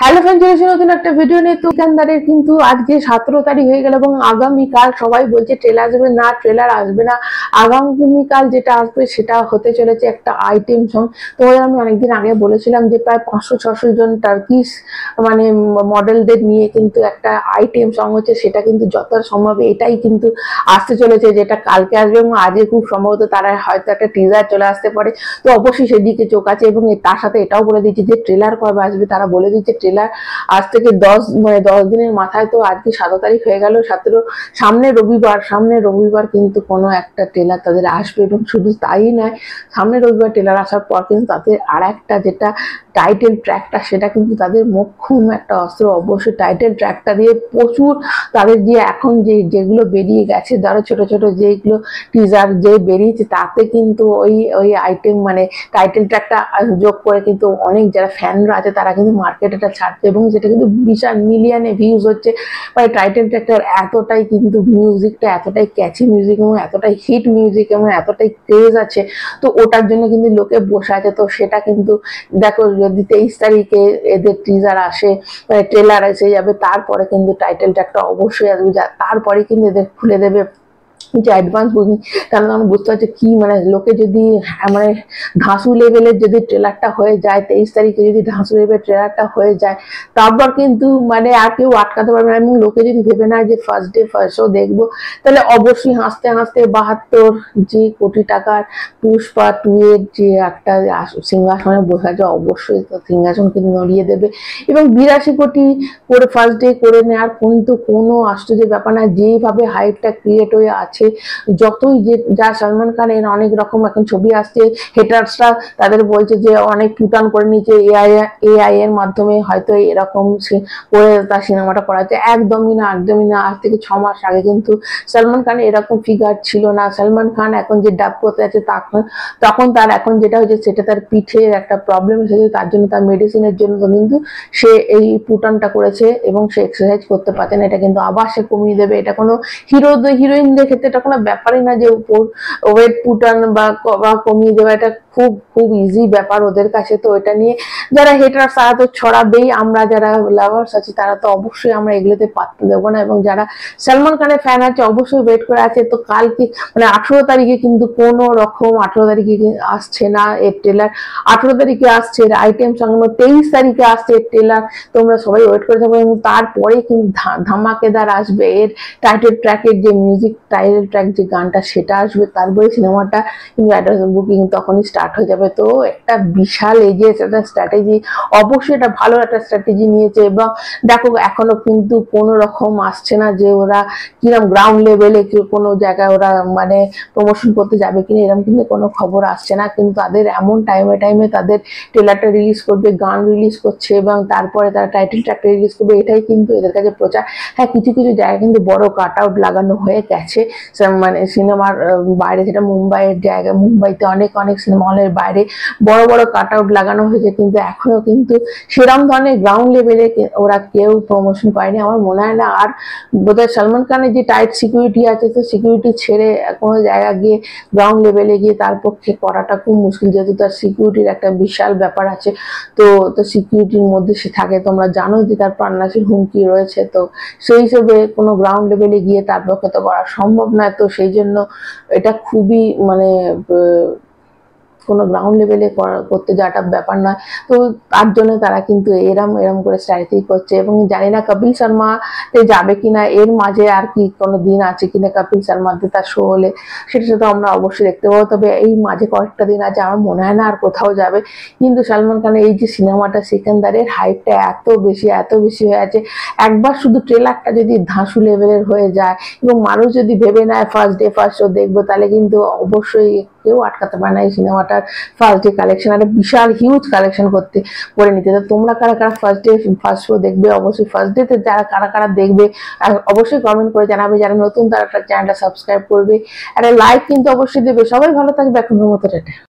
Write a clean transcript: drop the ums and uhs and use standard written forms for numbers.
Hello friends, চলেছি নতুন একটা ভিডিও নিয়ে। তো সিকান্দারের কিন্তু আজকে 17 তারিখ হয়ে গেল এবং আগামীকাল সবাই বলছে ট্রেলার আসবে না, ট্রেলার আসবে না। আগামীকাল যেটা আসবে সেটা হতে চলেছে একটা আইটেম সং। তো আমি অনেকদিন আগে বলেছিলাম যে প্রায় 500-600 জন টার্কিশ মানে মডেলদের নিয়ে কিন্তু একটা আইটেম সং হচ্ছে, সেটা কিন্তু যত সম্ভব এটাই কিন্তু আসতে চলেছে, যেটা কালকে আসবে এবং আজকে খুব সম্ভবত তারা হয়তো একটা টিজার চলে আসতে পারে। তো অবশ্যই সেদিকে চোখ আছে এবং তার সাথে এটাও বলে দিচ্ছে যে ট্রেলার কবে আসবে। তারা বলে দিচ্ছে ট্রেলার আজ থেকে 10 দিনের মাথায়। তো আজকে 17 তারিখ হয়ে গেল, 17 সামনে রবিবার কিন্তু কোনো একটা ট্রেলার তাদের আসবে। এবং শুধু তাই নয়, সামনে রবিবার ট্রেলার আসার পর কিন্তু তাদের আর একটা যেটা টাইটেল ট্র্যাকটা, সেটা কিন্তু তাদের মোক্ষম একটা অস্ত্র। অবশ্যই টাইটেল ট্র্যাকটা দিয়ে প্রচুর তাদের যে এখন যেগুলো বেরিয়ে গেছে, ধরো ছোট ছোট যেগুলো টিজার যে বেরিয়েছে, তাতে কিন্তু ওই আইটেম মানে টাইটেল ট্র্যাকটা যোগ করে কিন্তু অনেক যারা ফ্যানরা আছে তারা কিন্তু মার্কেটে এটা ছাড়ছে এবং যেটা কিন্তু বিশাল মিলিয়নে ভিউজ হচ্ছে। মানে টাইটেল ট্র্যাকটার এতটাই কিন্তু মিউজিকটা এতটাই ক্যাচি মিউজিক এবং এতটাই হিট মিউজিক এবং এতটাই ক্রেজ আছে, তো ওটার জন্য কিন্তু লোকে বসে আছে। তো সেটা কিন্তু দেখো, যদি 23 তারিখে এদের টিজার আসে, মানে ট্রেলার এসে যাবে, তারপরে কিন্তু টাইটেল ট্র্যাকটা অবশ্যই আসবে, তারপরে কিন্তু এদের খুলে দেবে যে অ্যাডভান্স বুকিং। কারণ আমরা বুঝতে পারছি কি মানে লোকে যদি মানে ধাঁসু লেভেলের যদি ট্রেলারটা হয়ে যায়, 23 তারিখে যদি ধাঁসু লেভেলের ট্রেলারটা হয়ে যায়, তারপর কিন্তু মানে আর কেউ আটকাতে পারবে না। এবং লোকে যদি ভেবে না যে ফার্স্ট ডে ফার্স্ট শো দেখবো, তাহলে অবশ্যই হাসতে হাসতে 72 যে কোটি টাকার পুষ্পা 2 এর যে একটা সিংহাসনে বসে আছে, অবশ্যই সিংহাসন কিন্তু নড়িয়ে দেবে। এবং 82 কোটি করে ফার্স্ট ডে করে নেওয়ার কিন্তু কোনো আশ্চর্যের ব্যাপার না, যেইভাবে হাইপটা ক্রিয়েট হয়ে আছে। যতই যে যা সালমান খানের অনেক রকম এখন ছবি আসছে, হেটার্সরা তাদের বলছে যে অনেক পুটান করে নিচ্ছে এআই এর মাধ্যমে, হয়তো এরকম করে তার সিনেমাটা করা হচ্ছে। একদমই না। আজ থেকে 6 মাস আগে কিন্তু সালমান খানের এরকম ফিগার ছিল না। সালমান খান এখন যে ডাব করতে আছে তখন তার এখন যেটা হচ্ছে, সেটা তার পিঠের একটা প্রবলেম এসেছে, তার জন্য তার মেডিসিনের জন্য কিন্তু সে এই পুটানটা করেছে এবং সে এক্সারসাইজ করতে পারছে না। এটা কিন্তু আবার সে কমিয়ে দেবে। এটা কোনো হিরোইনদের ক্ষেত্রে এটা কোনো ব্যাপারই না যে ওয়েট পুটান বা কমিয়ে দেওয়া, এটা খুব খুব ইজি ব্যাপার ওদের কাছে। তো এটা নিয়ে যারা হেটার তারা তো ছড়াবেই, আমরা যারা লাভার্স আছি তারা তো অবশ্যই আমরা এগুলোতে পাত্তা দেবো না। এবং যারা সালমান খানের ফ্যান আছে অবশ্যই ওয়েট করে আছে। তো কালকে মানে 18 তারিখে কিন্তু কোনো রকম 18 তারিখে আসছে না এর ট্রেলার, 18 তারিখে আসছে এর আইটেম সং, 23 তারিখে আসছে এর ট্রেলার। তোমরা সবাই ওয়েট করে থাকো এবং তারপরে কিন্তু ধামাকেদার আসবে এর টাইটেল ট্র্যাকের যে মিউজিক, টাইটেল ট্র্যাক যে গানটা সেটা আসবে। তারপরে সিনেমাটা কিন্তু অ্যাডভান্স বুকিং তখনই স্টার্ট হয়ে যাবে। তো একটা বিশাল এই যে একটা স্ট্র্যাটেজি, অবশ্যই এটা ভালো একটা স্ট্র্যাটেজি নিয়েছে। এবং দেখো এখনো কিন্তু কোনো রকম আসছে না যে ওরা কিরকম গ্রাউন্ড লেভেলে কোনো জায়গায় ওরা মানে প্রমোশন করতে যাবে কিনা, এরকম কিন্তু কোনো খবর আসছে না। কিন্তু তাদের এমন টাইমে তাদের ট্রেলারটা রিলিজ করবে, গান রিলিজ করছে এবং তারপরে তারা টাইটেল ট্র্যাকটা রিলিজ করবে, এটাই কিন্তু এদের কাছে প্রচার। হ্যাঁ, কিছু কিছু জায়গায় কিন্তু বড় কাট আউট লাগানো হয়ে গেছে মানে সিনেমার বাইরে, যেটা মুম্বাইয়ের জায়গা, মুম্বাইতে অনেক সিনেমা হলের বাইরে বড় বড় কাট আউট লাগানো হয়েছে, কিন্তু এখনো কিন্তু সেরকম ধরনের গ্রাউন্ড লেভেলে ওরা কেউ প্রমোশন করেনি। আমার মনে হয় না আর বোধহয় সালমান খানের যে টাইট সিকিউরিটি আছে, তো সিকিউরিটি ছেড়ে কোনো জায়গা গিয়ে গ্রাউন্ড লেভেলে গিয়ে তার পক্ষে করাটা খুব মুশকিল, যেহেতু তার সিকিউরিটির একটা বিশাল ব্যাপার আছে। তো সিকিউরিটির মধ্যে সে থাকে, তোমরা জানো যে তার প্রাণনাশের হুমকি রয়েছে। তো সেই হিসেবে কোনো গ্রাউন্ড লেভেলে গিয়ে তার পক্ষে তো করা সম্ভব নয়। তো সেই জন্য এটা খুবই মানে কোনো গ্রাউন্ড লেভেলে করতে যাওয়াটা ব্যাপার নয়। তো তার জন্য তারা কিন্তু এরম করে স্ট্র্যাটেজি করছে। এবং জানি না কপিল শর্মাতে যাবে কিনা, এর মাঝে আর কি কোনো দিন আছে কিনা কপিল শর্মাতে তার শো হলে, সেটা তো আমরা অবশ্যই দেখতে পাবো। তবে এই মাঝে কয়েকটা দিন আছে, আমার মনে হয় না আর কোথাও যাবে। কিন্তু সালমান খানের এই যে সিনেমাটা সিকান্দারের হাইপটা এত বেশি হয়ে আছে, একবার শুধু ট্রেলারটা যদি ধাঁসু লেভেলের হয়ে যায় এবং মানুষ যদি ভেবে নেয় ফার্স্ট ডে ফার্স্ট শো দেখবো, তাহলে কিন্তু অবশ্যই কেউ আটকাতে পারে না এই সিনেমাটার ফার্স্ট ডে কালেকশন। একটা বিশাল হিউজ কালেকশন করে নিতে। তো তোমরা কারা কারা ফার্স্ট ডে ফার্স্ট শো দেখবে, অবশ্যই ফার্স্ট ডেতে যারা কারা দেখবে অবশ্যই কমেন্ট করে জানাবে। যারা নতুন তারা চ্যানেলটা সাবস্ক্রাইব করবে, একটা লাইক কিন্তু অবশ্যই দেবে। সবাই ভালো থাকবে, এখনের মতো টাটা।